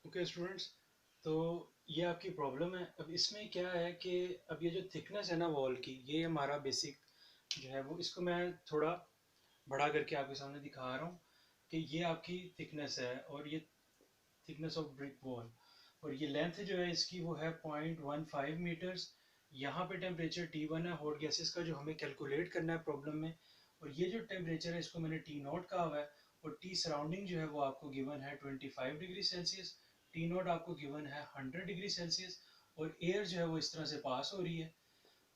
Okay students, तो ये आपकी प्रॉब्लम है। अब इसमें क्या है कि अब ये जो थिकनेस है ना वॉल की, ये हमारा बेसिक जो है वो, इसको मैं थोड़ा बड़ा करके आपके सामने दिखा रहा हूँ कि ये आपकी थिकनेस है और ये थिकनेस ऑफ ब्रिक वॉल, और ये लेंथ जो है इसकी वो है 0.15 मीटर्स। यहाँ पे टेम्परेचर T1 है हॉट गैसेस का, जो हमें कैलकुलेट करना है प्रॉब्लम में। और ये जो टेम्परेचर है इसको मैंने T नॉट कहा हुआ है, और T सराउंडिंग जो है वो आपको गिवन है 25 डिग्री सेल्सियस। T नॉट आपको गिवन है 100 डिग्री सेल्सियस। और एयर जो है वो इस तरह से पास हो रही है,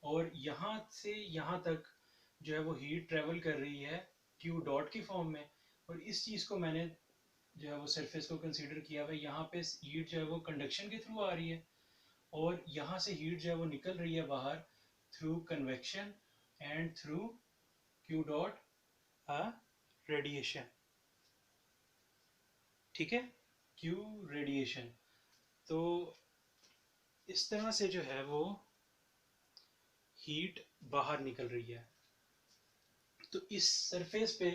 और यहाँ से यहाँ तक जो है वो हीट ट्रेवल कर रही है क्यू डॉट की फॉर्म में। और इस चीज़ को मैंने जो है वो सरफेस को कंसीडर किया हुआ है। यहाँ पे हीट जो है वो कंडक्शन के थ्रू आ रही है, और यहाँ से हीट जो है वो निकल रही है बाहर through convection and through Q dot radiation. ठीक है, क्यू रेडिएशन। तो इस तरह से जो है वो हीट बाहर निकल रही है। तो इस सरफेस पे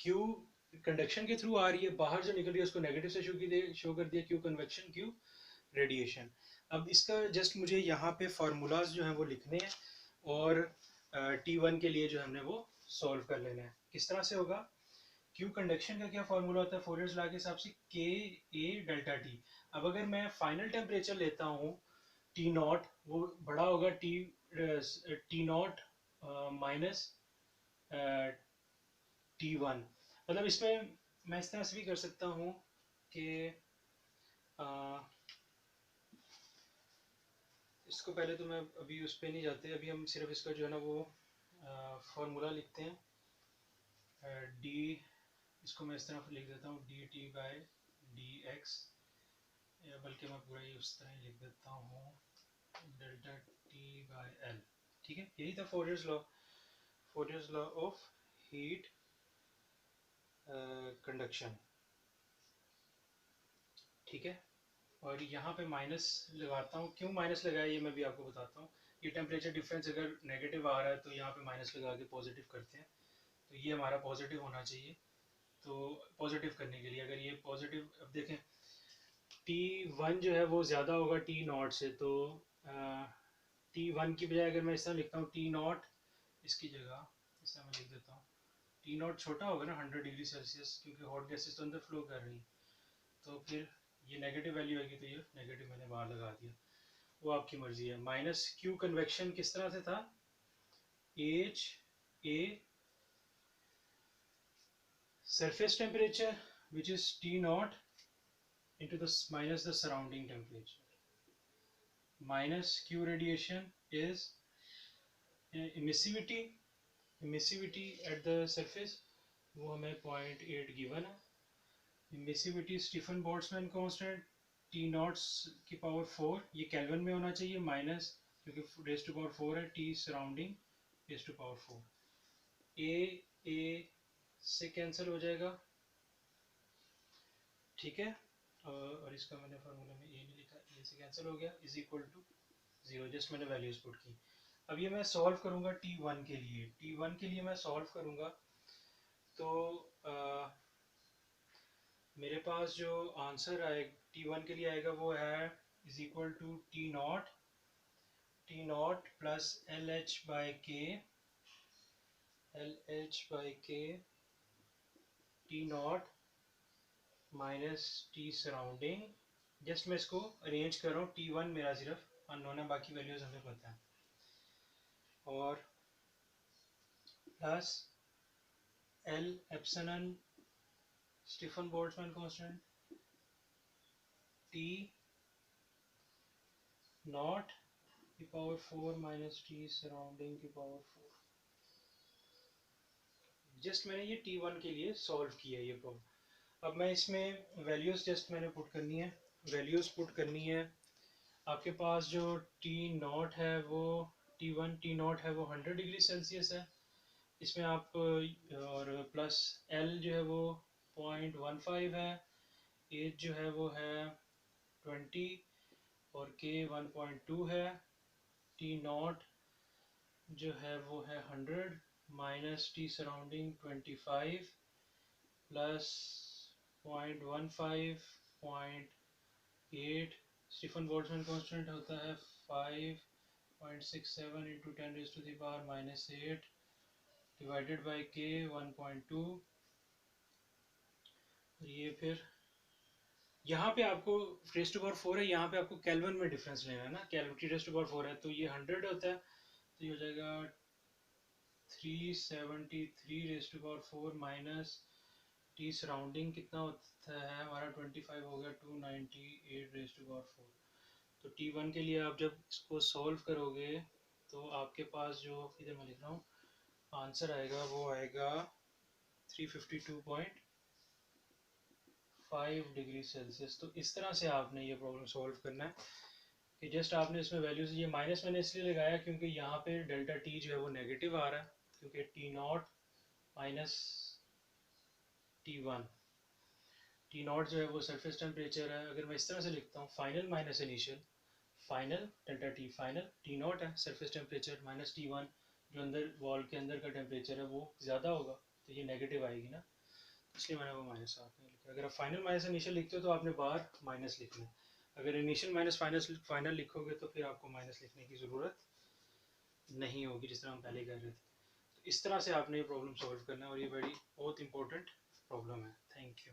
क्यू कंडक्शन के थ्रू आ रही है, बाहर जो निकल रही है उसको नेगेटिव से शो कर दिया, क्यू कन्वेक्शन क्यू रेडिएशन। अब इसका जस्ट मुझे यहाँ पे फार्मूलाज जो हैं वो लिखने हैं, और T1 के लिए जो हमने वो सॉल्व कर लेना है। किस तरह से होगा? क्यू कंडक्शन का क्या फार्मूला होता है फोरियर्स लॉ के हिसाब से? के ए डेल्टा टी। अब अगर मैं फाइनल टेम्परेचर लेता हूँ टी नॉट, वो बड़ा होगा टी नॉट माइनस T1। मतलब इसमें मैं इस तरह से भी कर सकता हूँ कि इसको पहले तो मैं अभी उस पर नहीं जाते, अभी हम सिर्फ इसका जो है ना वो फॉर्मूला लिखते हैं। डी, इसको मैं इस तरह लिख देता हूँ D T by D x, या बल्कि मैं पूरा ही उस तरह ही लिख देता हूँ डेल्टा टी बाई एल। ठीक है, यही था Fourier's law, Fourier's law of heat conduction. ठीक है, और यहाँ पे माइनस लगाता हूँ। क्यों माइनस लगाया ये मैं भी आपको बताता हूँ। ये टेम्परेचर डिफरेंस अगर नेगेटिव आ रहा है तो यहाँ पे माइनस लगा के पॉजिटिव करते हैं, तो ये हमारा पॉजिटिव होना चाहिए। तो पॉजिटिव करने के लिए अगर ये पॉजिटिव, अब देखें T1 जो है वो ज़्यादा होगा टी नॉट से, तो T1 की बजाय अगर मैं इस तरह लिखता हूँ टी नॉट, इसकी जगह इस तरह मैं लिख देता हूँ टी नॉट छोटा होगा ना 100 डिग्री सेल्सियस, क्योंकि हॉट गैसेस तो अंदर फ्लो कर रही हैं। तो फिर ये नेगेटिव वैल्यू आएगी, तो ये नेगेटिव मैंने बाहर लगा दिया। वो आपकी मर्जी है। माइनस क्यू कन्वेक्शन किस तरह से था? H a surface temperature which is T not into the minus the surrounding temperature, minus q radiation is emissivity, emissivity at the surface, वो हमें 0.8 गिवन है। emissivity Stefan Boltzmann constant T not की power 4, ये kelvin में होना चाहिए, minus क्योंकि raise to power 4 है, T surrounding raise to power 4। A से कैंसिल हो जाएगा। ठीक है, और इसका मैंने फार्मूला में ए नहीं लिखा, ए से कैंसिल हो गया, इज इक्वल टू 0। जस्ट मैंने वैल्यूज पुट की। अब ये मैं सॉल्व करूंगा T1 के लिए। T1 के लिए मैं सॉल्व करूंगा तो मेरे पास जो आंसर आए T1 के लिए आएगा वो है is equal to T naught plus L H by K T naught minus T surrounding. Just मैं इसको अरेंज कर रहा हूँ। T1 मेरा सिर्फ अननोन है, बाकी वैल्यूज हमें पता है। और plus L epsilon Stefan Boltzmann constant T not की पावर 4 माइनस टी सराउंडिंग की पावर 4। जस्ट मैंने ये T1 के लिए सॉल्व किया ये प्रॉब्लम। अब मैं इसमें वैल्यूज जस्ट मैंने पुट करनी है, वैल्यूज पुट करनी है। आपके पास जो टी नॉट है वो टी नॉट है वो 100 डिग्री सेल्सियस है इसमें आप, और प्लस एल जो है वो 0.15 है, एच जो है वो है 20, और के 1.2 है। टी नॉट जो है वो है 100 minus T surrounding 25 plus 0.15 8, Stefan Boltzmann constant होता है 5.67 इंटू 10⁻⁻8 डिवाइडेड बाई के 1.2। ये फिर यहाँ पे आपको रेज़ टू पावर 4 है, यहाँ पे आपको केल्विन में डिफरेंस लेना है ना, केल्विन रेज़ टू पावर 4 है तो ये 100 होता है, तो ये हो जाएगा 373 raise to power 4 minus T surrounding कितना होता है हमारा 25 हो गया 298 रेज़ टू पावर 4। तो T1 के लिए आप जब इसको सॉल्व करोगे तो आपके पास जो इधर मैं लिख रहा हूँ आंसर आएगा वो आएगा 352.5 डिग्री सेल्सियस। तो इस तरह से आपने ये प्रॉब्लम सॉल्व करना है कि जस्ट आपने इसमें वैल्यूज, ये माइनस मैंने इसलिए लगाया क्योंकि यहाँ पे डेल्टा टी जो है वो नेगेटिव आ रहा है, क्योंकि T naught minus T not जो है वो सरफेस टेम्परेचर है। अगर मैं इस तरह से लिखता हूँ final minus initial, final delta T final T not है सरफेस टेम्परेचर माइनस T1 जो अंदर वॉल के अंदर का टेम्परेचर है वो ज़्यादा होगा, तो ये नेगेटिव आएगी ना, इसलिए मैंने वो माइनस साथ में लिखा। अगर आप फाइनल माइनस इनिशियल लिखते हो तो आपने बाहर माइनस लिखना है, अगर इनिशियल माइनस फाइनल लिखोगे तो फिर आपको माइनस लिखने की ज़रूरत नहीं होगी, जिस तरह हम पहले कह रहे थे। तो इस तरह से आपने ये प्रॉब्लम सॉल्व करना है और ये बड़ी बहुत इंपॉर्टेंट प्रॉब्लम है। Thank you.